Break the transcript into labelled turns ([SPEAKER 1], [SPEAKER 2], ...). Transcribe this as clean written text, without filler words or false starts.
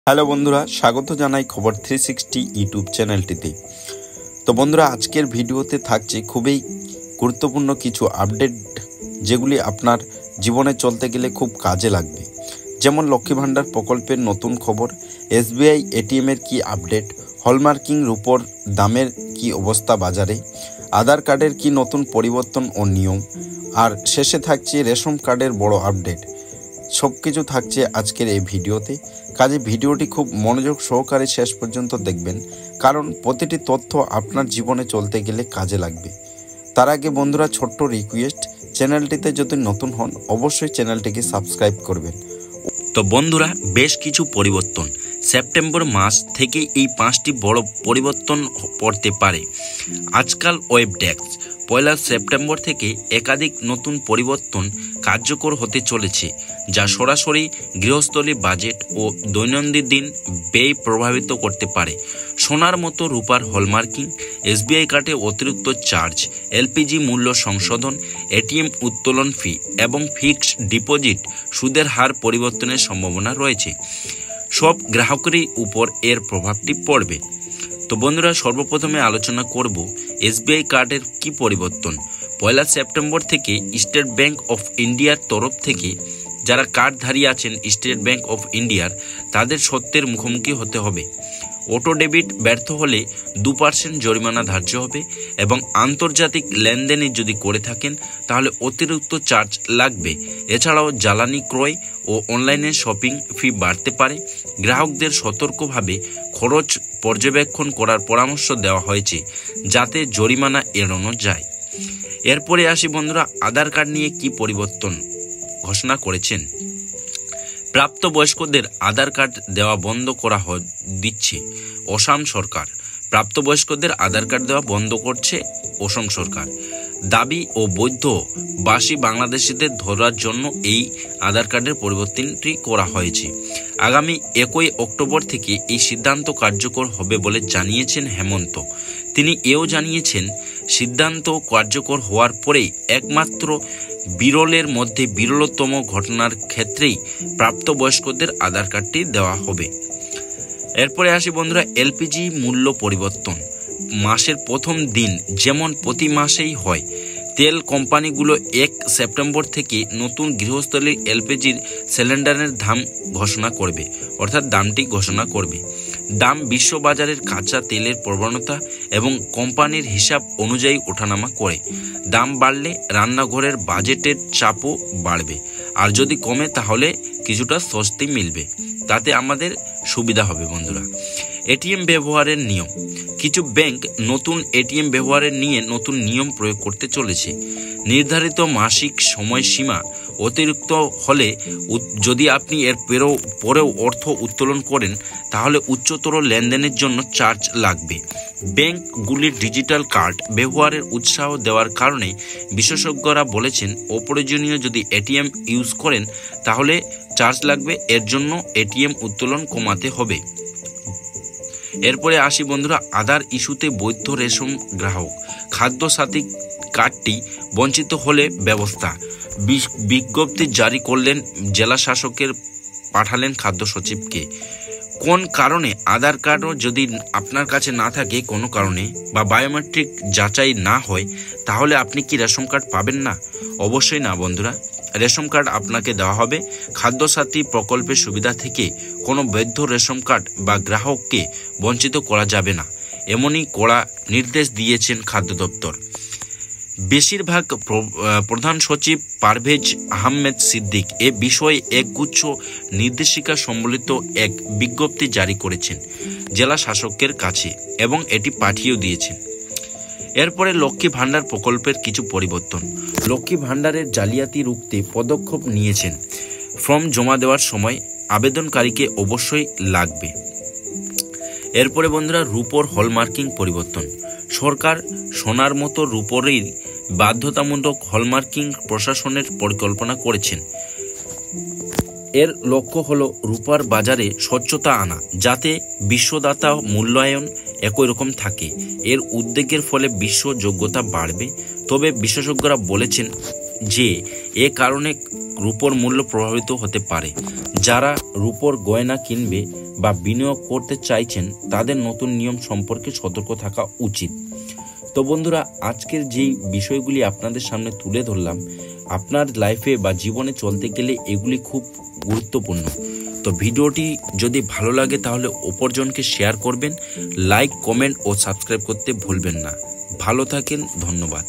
[SPEAKER 1] Hello বন্ধুরা, স্বাগত জানাই খবর 360 ইউটিউব চ্যানেলটিতে। তো বন্ধুরা, আজকের ভিডিওতে থাকছে খুবই গুরুত্বপূর্ণ কিছু আপডেট, যেগুলি আপনার জীবনে চলতে গেলে খুব কাজে লাগবে। যেমন লক্ষ্মী ভাণ্ডার প্রকল্পের নতুন খবর, এসবিআই এটিএমের কি আপডেট, হলমার্কিং রূপোর দামের কি অবস্থা বাজারে, আধার কার্ডের কি নতুন পরিবর্তন ও নিয়ম, আর শেষে থাকছে রেশন কার্ডের বড় আপডেট। সব কিছু থাকছে আজকের এই ভিডিওতে। কাজে ভিডিওটি খুব মনোযোগ সহকারে শেষ পর্যন্ত দেখবেন, কারণ প্রতিটি তথ্য আপনার জীবনে চলতে গেলে কাজে লাগবে। তার আগে বন্ধুরা, ছোট্ট রিকোয়েস্ট, চ্যানেলটিতে যদি নতুন হন অবশ্যই চ্যানেলটিকে সাবস্ক্রাইব করবেন।
[SPEAKER 2] তো বন্ধুরা, বেশ কিছু পরিবর্তন সেপ্টেম্বর মাস থেকে এই 5টি বড় পরিবর্তন পড়তে পারে। আজকাল ওয়েব ডেস্ক 1 সেপ্টেম্বর থেকে একাধিক নতুন পরিবর্তন কার্যকর হতে চলেছে, যা সরাসরি গৃহস্থলী বাজেট ও দৈনন্দিন ব্যয় প্রভাবিত করতে পারে। সোনার মতো রূপার হলমার্কিং, এসবিআই কার্ডে অতিরিক্ত চার্জ, এলপিজি মূল্য সংশোধন, এটিএম উত্তোলন ফি এবং ফিক্সড ডিপোজিট সুদের হার পরিবর্তনের সম্ভাবনা রয়েছে। সব গ্রাহকেরই উপর এর প্রভাবটি পড়বে। তো বন্ধুরা, সর্বপ্রথমে আলোচনা করব এসবিআই কার্ডের কি পরিবর্তন। 1 সেপ্টেম্বর থেকে স্টেট ব্যাংক অফ ইন্ডিয়ার তরফ থেকে যারা কার্ডধারী আছেন স্টেট ব্যাংক অফ ইন্ডিয়ার, তাদের সত্যের মুখোমুখি হতে হবে। অটো ডেবিট ব্যর্থ হলে 2% জরিমানা ধার্য হবে এবং আন্তর্জাতিক লেনদেনে যদি করে থাকেন তাহলে অতিরিক্ত চার্জ লাগবে। এছাড়াও জ্বালানি ক্রয় ও অনলাইনে শপিং ফি বাড়তে পারে। গ্রাহকদের সতর্কভাবে খরচ পর্যবেক্ষণ করার পরামর্শ দেওয়া হয়েছে, যাতে জরিমানা এড়ানো যায়। এরপরে আসি বন্ধুরা, আধার কার্ড নিয়ে কি পরিবর্তন ঘোষণা করেছেন। প্রাপ্তবয়স্কদের আধার কার্ড দেওয়া বন্ধ করা দিচ্ছে অসম সরকার। প্রাপ্তবয়স্কদের আধার কার্ড দেওয়া বন্ধ করছে অসম সরকার। দাবি ও বৈধ বাসী বাংলাদেশিদের ধরার জন্য এই আধার কার্ডের পরিবর্তনটি করা হয়েছে। আগামী 1 অক্টোবর থেকে এই সিদ্ধান্ত কার্যকর হবে বলে জানিয়েছেন হেমন্ত। তিনি এও জানিয়েছেন, সিদ্ধান্ত কার্যকর হওয়ার পরেই একমাত্র বিরলের মধ্যে বিরলতম ঘটনার ক্ষেত্রেই প্রাপ্তবয়স্কদের আধার কার্ডটি দেওয়া হবে। এরপরে আসি বন্ধুরা, এলপিজি মূল্য পরিবর্তন। মাসের প্রথম দিন যেমন প্রতি মাসেই হয়, তেল কোম্পানিগুলো 1 সেপ্টেম্বর থেকে নতুন গৃহস্থলীর এলপিজির সিলিন্ডারের দাম ঘোষণা করবে, অর্থাৎ দামটি ঘোষণা করবে। দাম বিশ্ববাজারের কাঁচা তেলের প্রবণতা এবং কোম্পানির হিসাব অনুযায়ী ওঠানামা করে। দাম বাড়লে রান্নাঘরের বাজেটের চাপও বাড়বে, আর যদি কমে তাহলে কিছুটা স্বস্তি মিলবে, তাতে আমাদের সুবিধা হবে বন্ধুরা। এটিএম ব্যবহারের নিয়ম। কিছু ব্যাংক নতুন এটিএম ব্যবহারের নিয়ে নতুন নিয়ম প্রয়োগ করতে চলেছে। নির্ধারিত মাসিক সময়সীমা অতিরিক্ত হলে যদি আপনি এর পরেও অর্থ উত্তোলন করেন তাহলে উচ্চতর লেনদেনের জন্য চার্জ লাগবে। ব্যাংকগুলির ডিজিটাল কার্ড ব্যবহারের উৎসাহ দেওয়ার কারণে বিশেষজ্ঞরা বলেছেন, অপ্রয়োজনীয় যদি এটিএম ইউজ করেন তাহলে চার্জ লাগবে। এর জন্য এটিএম উত্তোলন কমাতে হবে। এরপরে আসি বন্ধুরা, আধার ইস্যুতে বৈধ রেশন গ্রাহক। খাদ্যসাথী কার্ডটি বঞ্চিত হলে ব্যবস্থা। বিজ্ঞপ্তি জারি করলেন জেলা শাসকের, পাঠালেন খাদ্য সচিবকে। কোন কারণে আধার কার্ডও যদি আপনার কাছে না থাকে কোনো কারণে, বা বায়োমেট্রিক যাচাই না হয়, তাহলে আপনি কি রেশন কার্ড পাবেন না? অবশ্যই না বন্ধুরা, রেশন কার্ড আপনাকে দেওয়া হবে। খাদ্যসাথী প্রকল্পের সুবিধা থেকে কোনো বৈধ রেশন কার্ড বা গ্রাহককে বঞ্চিত করা যাবে না, এমনই কড়া নির্দেশ দিয়েছেন খাদ্য দপ্তর। বেশিরভাগ প্রধান সচিব পারভেজ আহমেদ সিদ্দিক এ বিষয়ে একগুচ্ছ নির্দেশিকা সম্বলিত এক বিজ্ঞপ্তি জারি করেছেন জেলা শাসকের কাছে এবং এটি পাঠিয়েও দিয়েছেন। এরপরে লক্ষ্মী ভাণ্ডার প্রকল্পের কিছু পরিবর্তন। লক্ষ্মী ভাণ্ডারের জালিয়াতি রুখতে পদক্ষেপ নিয়েছেন। ফর্ম জমা দেওয়ার সময় আবেদনকারীকে অবশ্যই লাগবে। এরপরে বন্ধুরা, রূপোর হলমার্কিং পরিবর্তন। সরকার সোনার মতো রূপোরই বাধ্যতামূলক হলমার্কিং প্রশাসনের পরিকল্পনা করেছেন। এর লক্ষ্য হলো রূপার বাজারে স্বচ্ছতা আনা, যাতে বিশ্বদাতা মূল্যায়ন একই রকম থাকে। এর উদ্যোগের ফলে বিশ্ব যোগ্যতা বাড়বে। তবে বিশেষজ্ঞরা বলেছেন যে এ কারণে রূপোর মূল্য প্রভাবিত হতে পারে। যারা রূপোর গয়না কিনবে বা বিনিয়োগ করতে চাইছেন তাদের নতুন নিয়ম সম্পর্কে সতর্ক থাকা উচিত। তো বন্ধুরা, আজকের যেই বিষয়গুলি আপনাদের সামনে তুলে ধরলাম, আপনার লাইফে বা জীবনে চলতে গেলে এগুলি খুব গুরুত্বপূর্ণ। তো ভিডিওটি যদি ভালো লাগে তাহলে অপরজনকে শেয়ার করবেন, লাইক, কমেন্ট ও সাবস্ক্রাইব করতে ভুলবেন না। ভালো থাকেন, ধন্যবাদ।